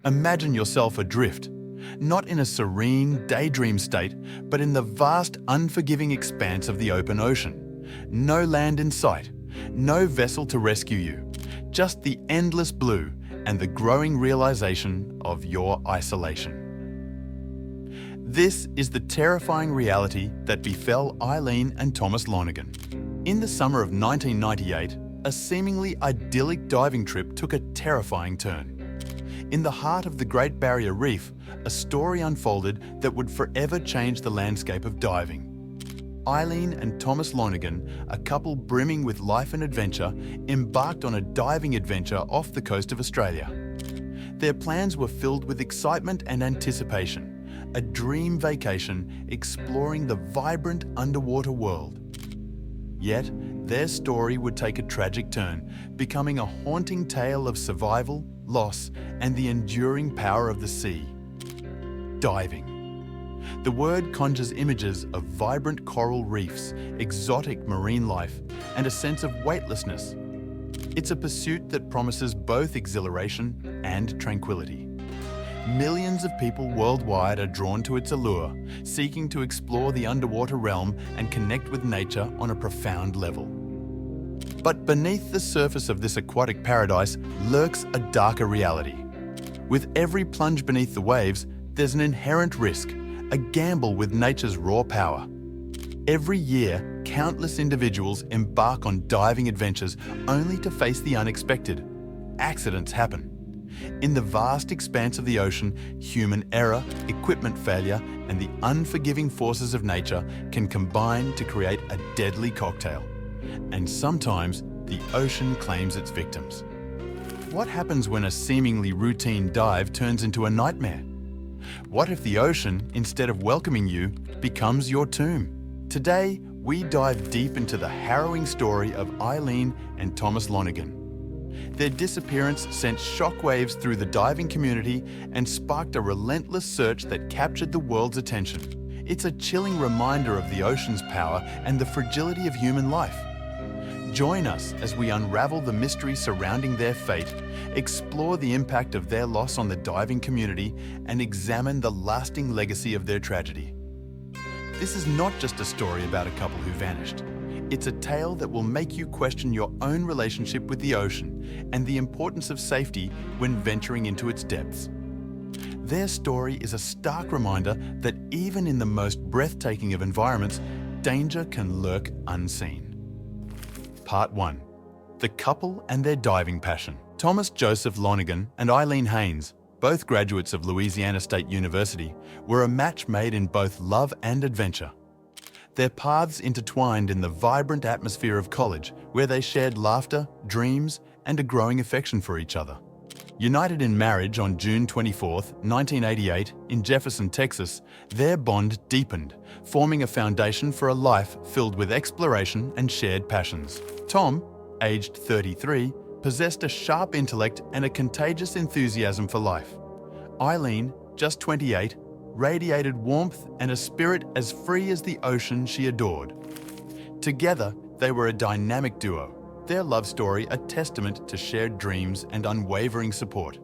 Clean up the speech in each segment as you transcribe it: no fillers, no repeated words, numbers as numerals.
Imagine yourself adrift, not in a serene, daydream state, but in the vast, unforgiving expanse of the open ocean. No land in sight, no vessel to rescue you, just the endless blue and the growing realization of your isolation. This is the terrifying reality that befell Eileen and Thomas Lonergan. In the summer of 1998, a seemingly idyllic diving trip took a terrifying turn. In the heart of the Great Barrier Reef, a story unfolded that would forever change the landscape of diving. Eileen and Thomas Lonergan, a couple brimming with life and adventure, embarked on a diving adventure off the coast of Australia. Their plans were filled with excitement and anticipation, a dream vacation exploring the vibrant underwater world. Yet, their story would take a tragic turn, becoming a haunting tale of survival, loss, and the enduring power of the sea. Diving. The word conjures images of vibrant coral reefs, exotic marine life, and a sense of weightlessness. It's a pursuit that promises both exhilaration and tranquility. Millions of people worldwide are drawn to its allure, seeking to explore the underwater realm and connect with nature on a profound level. But beneath the surface of this aquatic paradise lurks a darker reality. With every plunge beneath the waves, there's an inherent risk, a gamble with nature's raw power. Every year, countless individuals embark on diving adventures only to face the unexpected. Accidents happen. In the vast expanse of the ocean, human error, equipment failure, and the unforgiving forces of nature can combine to create a deadly cocktail. And sometimes, the ocean claims its victims. What happens when a seemingly routine dive turns into a nightmare? What if the ocean, instead of welcoming you, becomes your tomb? Today, we dive deep into the harrowing story of Eileen and Thomas Lonergan. Their disappearance sent shockwaves through the diving community and sparked a relentless search that captured the world's attention. It's a chilling reminder of the ocean's power and the fragility of human life. Join us as we unravel the mystery surrounding their fate, explore the impact of their loss on the diving community, and examine the lasting legacy of their tragedy. This is not just a story about a couple who vanished. It's a tale that will make you question your own relationship with the ocean and the importance of safety when venturing into its depths. Their story is a stark reminder that even in the most breathtaking of environments, danger can lurk unseen. Part 1. The couple and their diving passion. Thomas Joseph Lonergan and Eileen Haynes, both graduates of Louisiana State University, were a match made in both love and adventure. Their paths intertwined in the vibrant atmosphere of college, where they shared laughter, dreams, and a growing affection for each other. United in marriage on June 24, 1988, in Jefferson, Texas, their bond deepened, forming a foundation for a life filled with exploration and shared passions. Tom, aged 33, possessed a sharp intellect and a contagious enthusiasm for life. Eileen, just 28, radiated warmth and a spirit as free as the ocean she adored. Together, they were a dynamic duo, their love story a testament to shared dreams and unwavering support.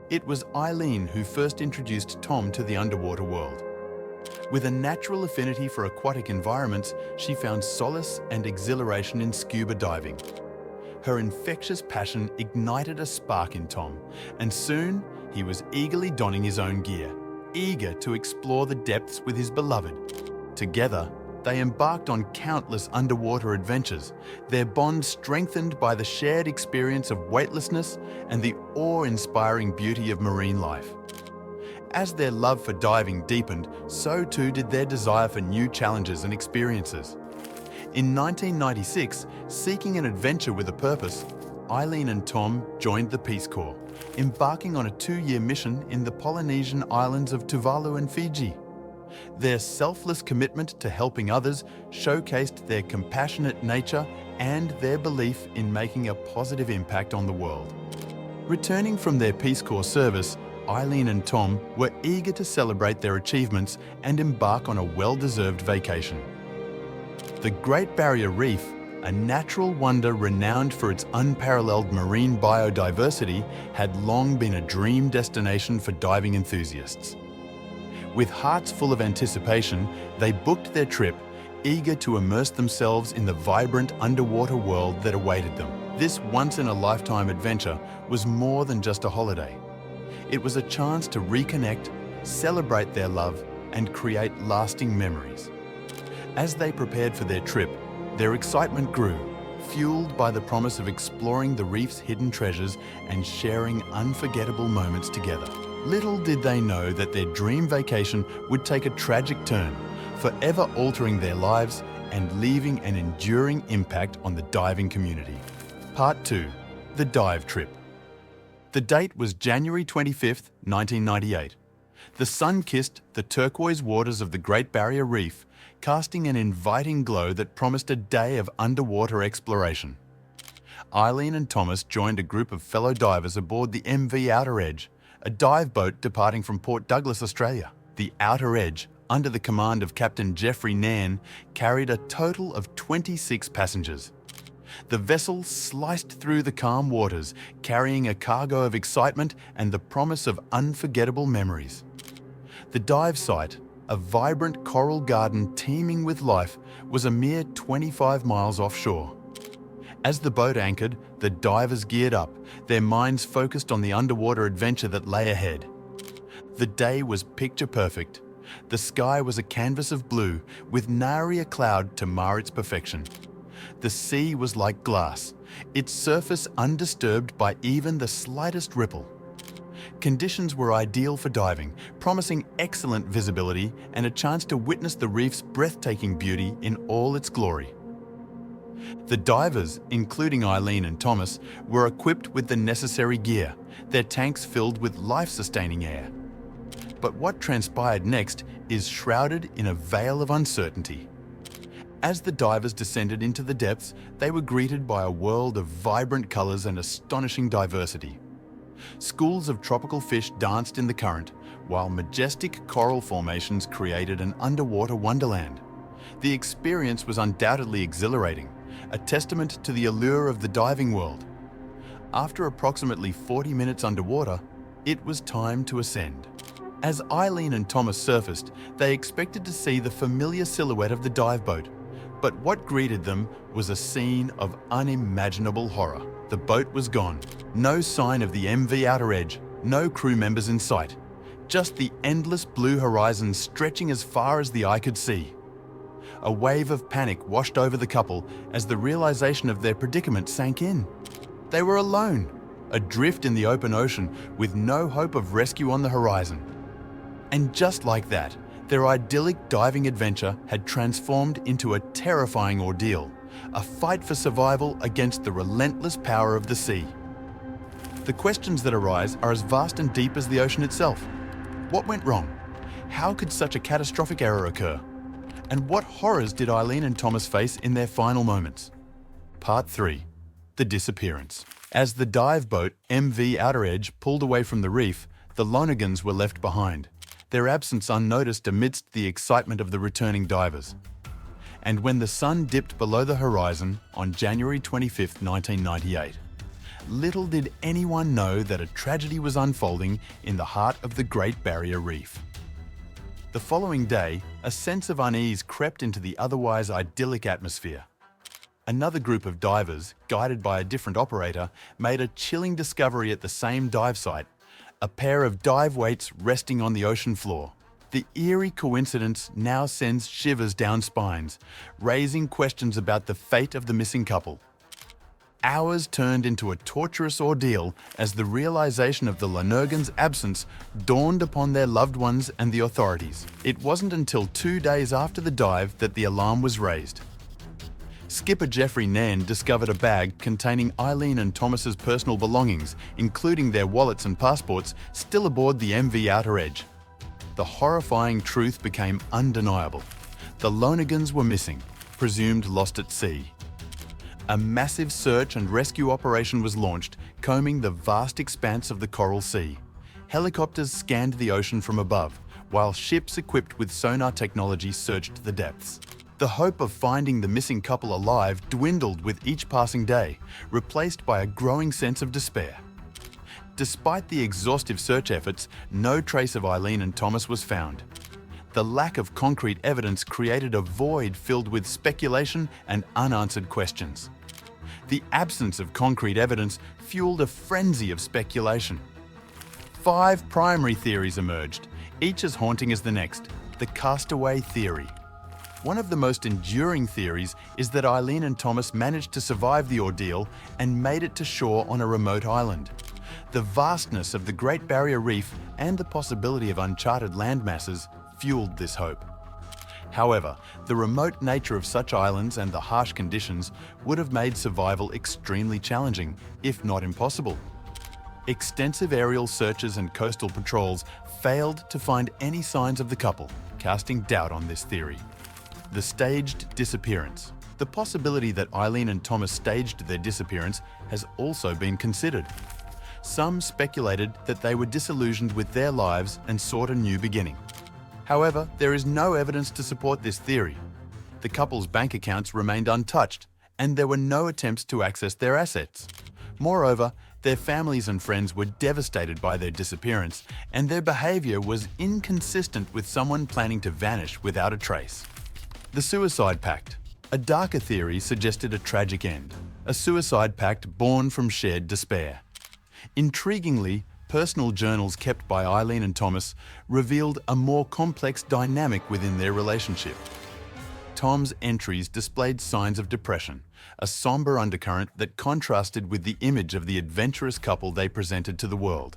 It was Eileen who first introduced Tom to the underwater world. With a natural affinity for aquatic environments, she found solace and exhilaration in scuba diving. Her infectious passion ignited a spark in Tom, and soon he was eagerly donning his own gear, eager to explore the depths with his beloved. Together, they embarked on countless underwater adventures, their bond strengthened by the shared experience of weightlessness and the awe-inspiring beauty of marine life. As their love for diving deepened, so too did their desire for new challenges and experiences. In 1996, seeking an adventure with a purpose, Eileen and Tom joined the Peace Corps, embarking on a 2-year mission in the Polynesian islands of Tuvalu and Fiji. Their selfless commitment to helping others showcased their compassionate nature and their belief in making a positive impact on the world. Returning from their Peace Corps service, Eileen and Tom were eager to celebrate their achievements and embark on a well-deserved vacation. The Great Barrier Reef, a natural wonder renowned for its unparalleled marine biodiversity, had long been a dream destination for diving enthusiasts. With hearts full of anticipation, they booked their trip, eager to immerse themselves in the vibrant underwater world that awaited them. This once-in-a-lifetime adventure was more than just a holiday. It was a chance to reconnect, celebrate their love, and create lasting memories. As they prepared for their trip, their excitement grew, fueled by the promise of exploring the reef's hidden treasures and sharing unforgettable moments together. Little did they know that their dream vacation would take a tragic turn, forever altering their lives and leaving an enduring impact on the diving community. Part 2. The Dive Trip. The date was January 25th, 1998. The sun kissed the turquoise waters of the Great Barrier Reef, casting an inviting glow that promised a day of underwater exploration. Eileen and Thomas joined a group of fellow divers aboard the MV Outer Edge, a dive boat departing from Port Douglas, Australia. The Outer Edge, under the command of Captain Geoffrey Nairn, carried a total of 26 passengers. The vessel sliced through the calm waters, carrying a cargo of excitement and the promise of unforgettable memories. The dive site, a vibrant coral garden teeming with life, was a mere 25 miles offshore. As the boat anchored, the divers geared up, their minds focused on the underwater adventure that lay ahead. The day was picture perfect. The sky was a canvas of blue, with nary a cloud to mar its perfection. The sea was like glass, its surface undisturbed by even the slightest ripple. Conditions were ideal for diving, promising excellent visibility and a chance to witness the reef's breathtaking beauty in all its glory. The divers, including Eileen and Thomas, were equipped with the necessary gear, their tanks filled with life-sustaining air. But what transpired next is shrouded in a veil of uncertainty. As the divers descended into the depths, they were greeted by a world of vibrant colours and astonishing diversity. Schools of tropical fish danced in the current, while majestic coral formations created an underwater wonderland. The experience was undoubtedly exhilarating, a testament to the allure of the diving world. After approximately 40 minutes underwater, it was time to ascend. As Eileen and Thomas surfaced, they expected to see the familiar silhouette of the dive boat. But what greeted them was a scene of unimaginable horror. The boat was gone. No sign of the MV Outer Edge, no crew members in sight. Just the endless blue horizon stretching as far as the eye could see. A wave of panic washed over the couple as the realization of their predicament sank in. They were alone, adrift in the open ocean with no hope of rescue on the horizon. And just like that, their idyllic diving adventure had transformed into a terrifying ordeal, a fight for survival against the relentless power of the sea. The questions that arise are as vast and deep as the ocean itself. What went wrong? How could such a catastrophic error occur? And what horrors did Eileen and Thomas face in their final moments? Part 3. The Disappearance. As the dive boat MV Outer Edge pulled away from the reef, the Lonergans were left behind, their absence unnoticed amidst the excitement of the returning divers. And when the sun dipped below the horizon on January 25, 1998, little did anyone know that a tragedy was unfolding in the heart of the Great Barrier Reef. The following day, a sense of unease crept into the otherwise idyllic atmosphere. Another group of divers, guided by a different operator, made a chilling discovery at the same dive site: a pair of dive weights resting on the ocean floor. The eerie coincidence now sends shivers down spines, raising questions about the fate of the missing couple. Hours turned into a torturous ordeal as the realization of the Lonergans' absence dawned upon their loved ones and the authorities. It wasn't until 2 days after the dive that the alarm was raised. Skipper Geoffrey Nairn discovered a bag containing Eileen and Thomas's personal belongings, including their wallets and passports, still aboard the MV Outer Edge. The horrifying truth became undeniable. The Lonergans were missing, presumed lost at sea. A massive search and rescue operation was launched, combing the vast expanse of the Coral Sea. Helicopters scanned the ocean from above, while ships equipped with sonar technology searched the depths. The hope of finding the missing couple alive dwindled with each passing day, replaced by a growing sense of despair. Despite the exhaustive search efforts, no trace of Eileen and Thomas was found. The lack of concrete evidence created a void filled with speculation and unanswered questions. The absence of concrete evidence fueled a frenzy of speculation. 5 primary theories emerged, each as haunting as the next: the castaway theory. One of the most enduring theories is that Eileen and Thomas managed to survive the ordeal and made it to shore on a remote island. The vastness of the Great Barrier Reef and the possibility of uncharted landmasses fueled this hope. However, the remote nature of such islands and the harsh conditions would have made survival extremely challenging, if not impossible. Extensive aerial searches and coastal patrols failed to find any signs of the couple, casting doubt on this theory. The staged disappearance. The possibility that Eileen and Thomas staged their disappearance has also been considered. Some speculated that they were disillusioned with their lives and sought a new beginning. However, there is no evidence to support this theory. The couple's bank accounts remained untouched, and there were no attempts to access their assets. Moreover, their families and friends were devastated by their disappearance, and their behaviour was inconsistent with someone planning to vanish without a trace. The suicide pact. A darker theory suggested a tragic end, a suicide pact born from shared despair. Intriguingly, personal journals kept by Eileen and Thomas revealed a more complex dynamic within their relationship. Tom's entries displayed signs of depression, a somber undercurrent that contrasted with the image of the adventurous couple they presented to the world.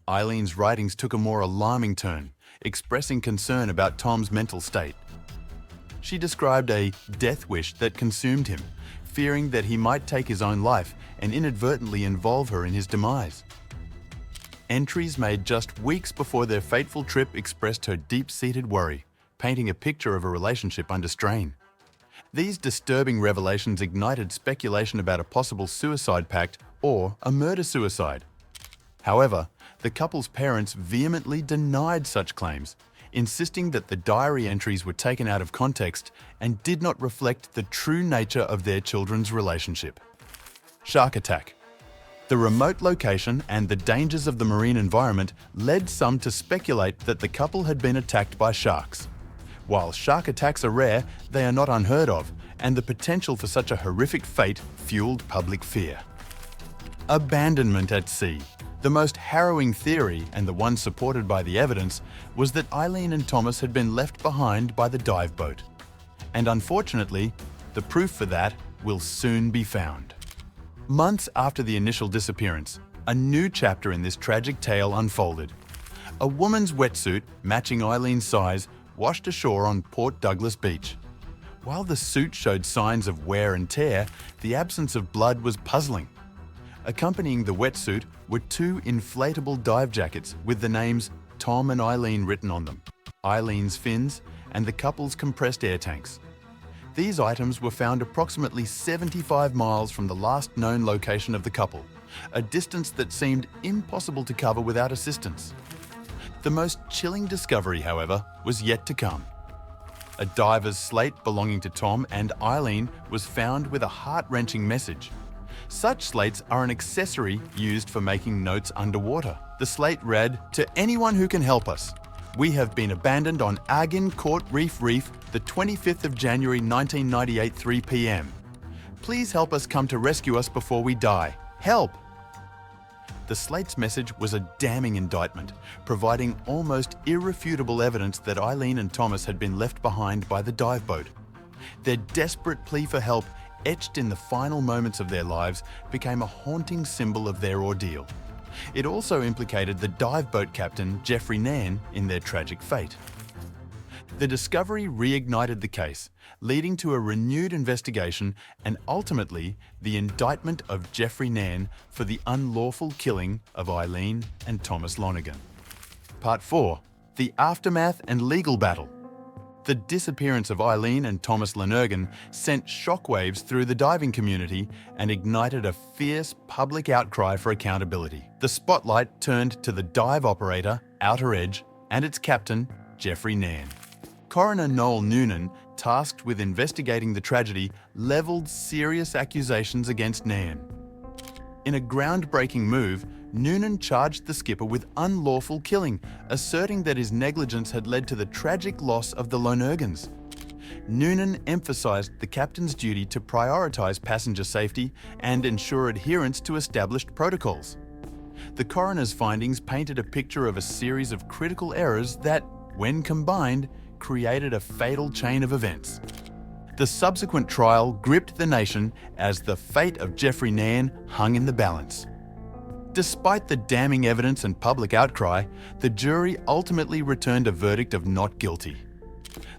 Eileen's writings took a more alarming turn, expressing concern about Tom's mental state. She described a death wish that consumed him, fearing that he might take his own life and inadvertently involve her in his demise. Entries made just weeks before their fateful trip expressed her deep-seated worry, painting a picture of a relationship under strain. These disturbing revelations ignited speculation about a possible suicide pact or a murder-suicide. However, the couple's parents vehemently denied such claims, insisting that the diary entries were taken out of context and did not reflect the true nature of their children's relationship. Shark attack. The remote location and the dangers of the marine environment led some to speculate that the couple had been attacked by sharks. While shark attacks are rare, they are not unheard of, and the potential for such a horrific fate fueled public fear. Abandonment at sea. The most harrowing theory, and the one supported by the evidence, was that Eileen and Thomas had been left behind by the dive boat. And unfortunately, the proof for that will soon be found. Months after the initial disappearance, a new chapter in this tragic tale unfolded. A woman's wetsuit, matching Eileen's size, washed ashore on Port Douglas Beach. While the suit showed signs of wear and tear, the absence of blood was puzzling. Accompanying the wetsuit were 2 inflatable dive jackets with the names Tom and Eileen written on them, Eileen's fins, and the couple's compressed air tanks. These items were found approximately 75 miles from the last known location of the couple, a distance that seemed impossible to cover without assistance. The most chilling discovery, however, was yet to come. A diver's slate belonging to Tom and Eileen was found with a heart-wrenching message. Such slates are an accessory used for making notes underwater. The slate read, "To anyone who can help us. We have been abandoned on Court Reef the 25th of January 1998 3 p.m. Please help us come to rescue us before we die. Help!" The slate's message was a damning indictment, providing almost irrefutable evidence that Eileen and Thomas had been left behind by the dive boat. Their desperate plea for help, etched in the final moments of their lives, became a haunting symbol of their ordeal. It also implicated the dive boat captain, Jeffrey Nairn, in their tragic fate. The discovery reignited the case, leading to a renewed investigation and ultimately the indictment of Jeffrey Nairn for the unlawful killing of Eileen and Thomas Lonergan. Part 4. The Aftermath and Legal Battle. The disappearance of Eileen and Thomas Lonergan sent shockwaves through the diving community and ignited a fierce public outcry for accountability. The spotlight turned to the dive operator, Outer Edge, and its captain, Jeffrey Nairn. Coroner Noel Noonan, tasked with investigating the tragedy, levelled serious accusations against Nairn. In a groundbreaking move, Noonan charged the skipper with unlawful killing, asserting that his negligence had led to the tragic loss of the Lonergans. Noonan emphasised the captain's duty to prioritise passenger safety and ensure adherence to established protocols. The coroner's findings painted a picture of a series of critical errors that, when combined, created a fatal chain of events. The subsequent trial gripped the nation as the fate of Geoffrey Nairn hung in the balance. Despite the damning evidence and public outcry, the jury ultimately returned a verdict of not guilty.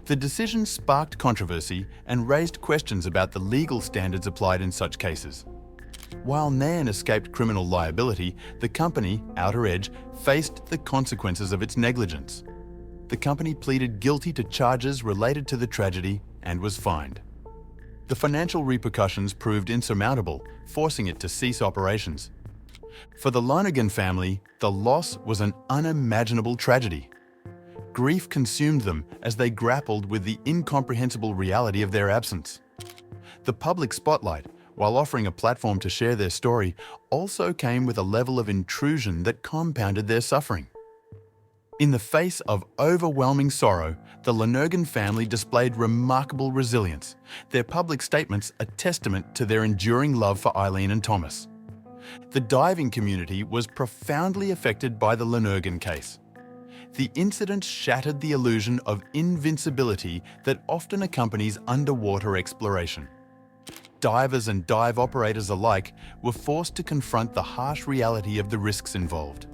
The decision sparked controversy and raised questions about the legal standards applied in such cases. While Nairn escaped criminal liability, the company, Outer Edge, faced the consequences of its negligence. The company pleaded guilty to charges related to the tragedy and was fined. The financial repercussions proved insurmountable, forcing it to cease operations. For the Lonergan family, the loss was an unimaginable tragedy. Grief consumed them as they grappled with the incomprehensible reality of their absence. The public spotlight, while offering a platform to share their story, also came with a level of intrusion that compounded their suffering. In the face of overwhelming sorrow, the Lonergan family displayed remarkable resilience, their public statements a testament to their enduring love for Eileen and Thomas. The diving community was profoundly affected by the Lonergan case. The incident shattered the illusion of invincibility that often accompanies underwater exploration. Divers and dive operators alike were forced to confront the harsh reality of the risks involved.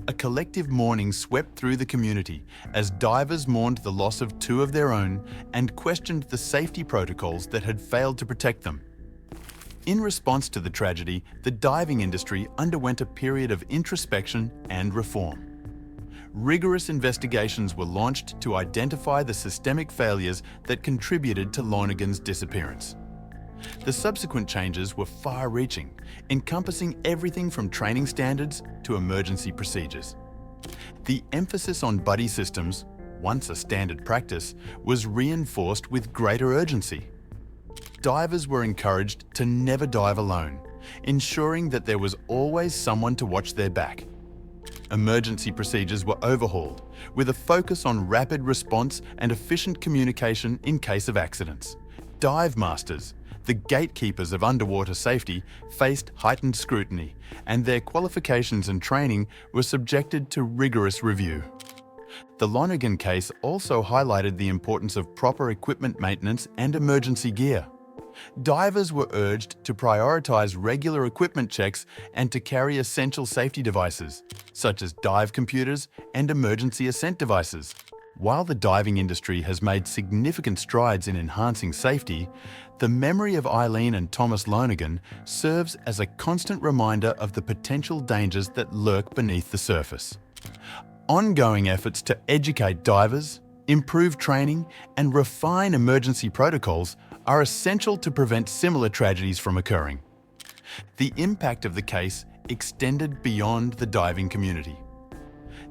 A collective mourning swept through the community as divers mourned the loss of two of their own and questioned the safety protocols that had failed to protect them. In response to the tragedy, the diving industry underwent a period of introspection and reform. Rigorous investigations were launched to identify the systemic failures that contributed to Lonergan's disappearance. The subsequent changes were far-reaching, encompassing everything from training standards to emergency procedures. The emphasis on buddy systems, once a standard practice, was reinforced with greater urgency. Divers were encouraged to never dive alone, ensuring that there was always someone to watch their back. Emergency procedures were overhauled, with a focus on rapid response and efficient communication in case of accidents. Dive masters, the gatekeepers of underwater safety, faced heightened scrutiny, and their qualifications and training were subjected to rigorous review. The Lonergan case also highlighted the importance of proper equipment maintenance and emergency gear. Divers were urged to prioritize regular equipment checks and to carry essential safety devices, such as dive computers and emergency ascent devices. While the diving industry has made significant strides in enhancing safety, the memory of Eileen and Thomas Lonergan serves as a constant reminder of the potential dangers that lurk beneath the surface. Ongoing efforts to educate divers, improve training, and refine emergency protocols are essential to prevent similar tragedies from occurring. The impact of the case extended beyond the diving community.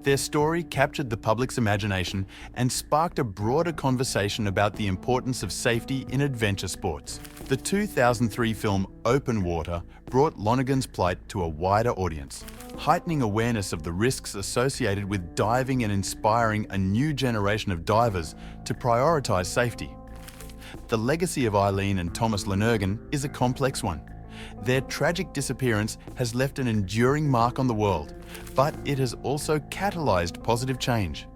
Their story captured the public's imagination and sparked a broader conversation about the importance of safety in adventure sports. The 2003 film Open Water brought Lonergan's plight to a wider audience, heightening awareness of the risks associated with diving and inspiring a new generation of divers to prioritize safety. The legacy of Eileen and Thomas Lonergan is a complex one. Their tragic disappearance has left an enduring mark on the world, but it has also catalyzed positive change.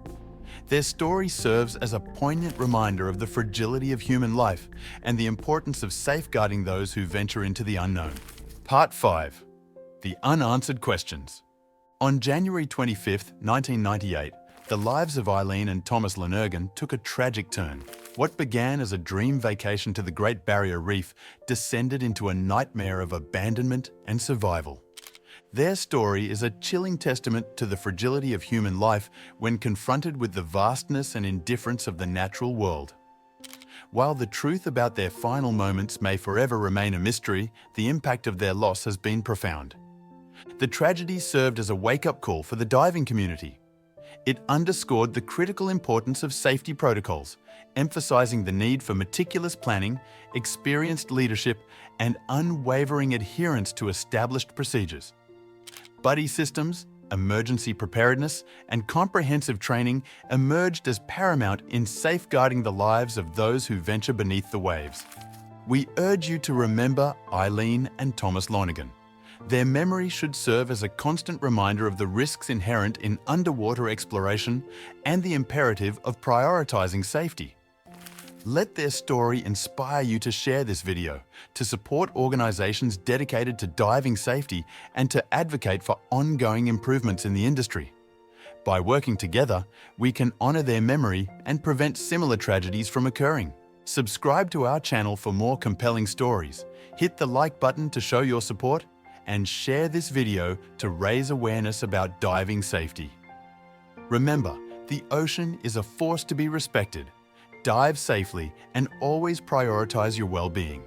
Their story serves as a poignant reminder of the fragility of human life and the importance of safeguarding those who venture into the unknown. Part 5. The Unanswered Questions. On January 25, 1998, the lives of Eileen and Thomas Lonergan took a tragic turn. What began as a dream vacation to the Great Barrier Reef descended into a nightmare of abandonment and survival. Their story is a chilling testament to the fragility of human life when confronted with the vastness and indifference of the natural world. While the truth about their final moments may forever remain a mystery, the impact of their loss has been profound. The tragedy served as a wake-up call for the diving community. It underscored the critical importance of safety protocols, emphasizing the need for meticulous planning, experienced leadership, and unwavering adherence to established procedures. Buddy systems, emergency preparedness, and comprehensive training emerged as paramount in safeguarding the lives of those who venture beneath the waves. We urge you to remember Eileen and Thomas Lonergan. Their memory should serve as a constant reminder of the risks inherent in underwater exploration and the imperative of prioritizing safety. Let their story inspire you to share this video, to support organizations dedicated to diving safety, and to advocate for ongoing improvements in the industry. By working together, we can honor their memory and prevent similar tragedies from occurring. Subscribe to our channel for more compelling stories, hit the like button to show your support, and share this video to raise awareness about diving safety. Remember, the ocean is a force to be respected. Dive safely and always prioritize your well-being.